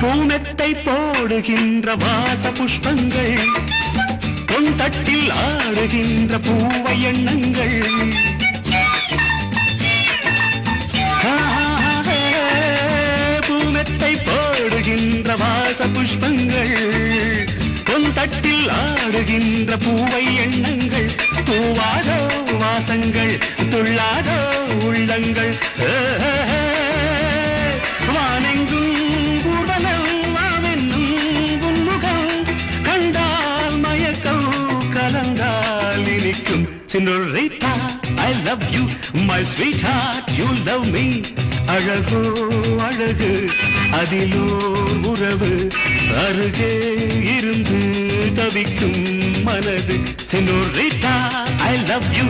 பூமெத்தை போடுகின்ற வாச புஷ்பங்கள் பொன் தட்டில் ஆடுகின்ற பூவை எண்ணங்கள் பூமெத்தை போடுகின்ற வாச புஷ்பங்கள் பொன் தட்டில் ஆடுகின்ற பூவை எண்ணங்கள் பூவாதோ வாசங்கள் துள்ளாதோ உள்ளங்கள் வானெங்கும் ஊர்வலம் வாவென்னும் உன்முகம் கண்டால் மயக்கம் கலந்தால் இனிக்கும் Senorita, I love you, my sweetheart, you love me. அழகோ அழகு அதிலோர் உறவு அருகே இருந்து தவிக்கும் மனது Senorita, I love you.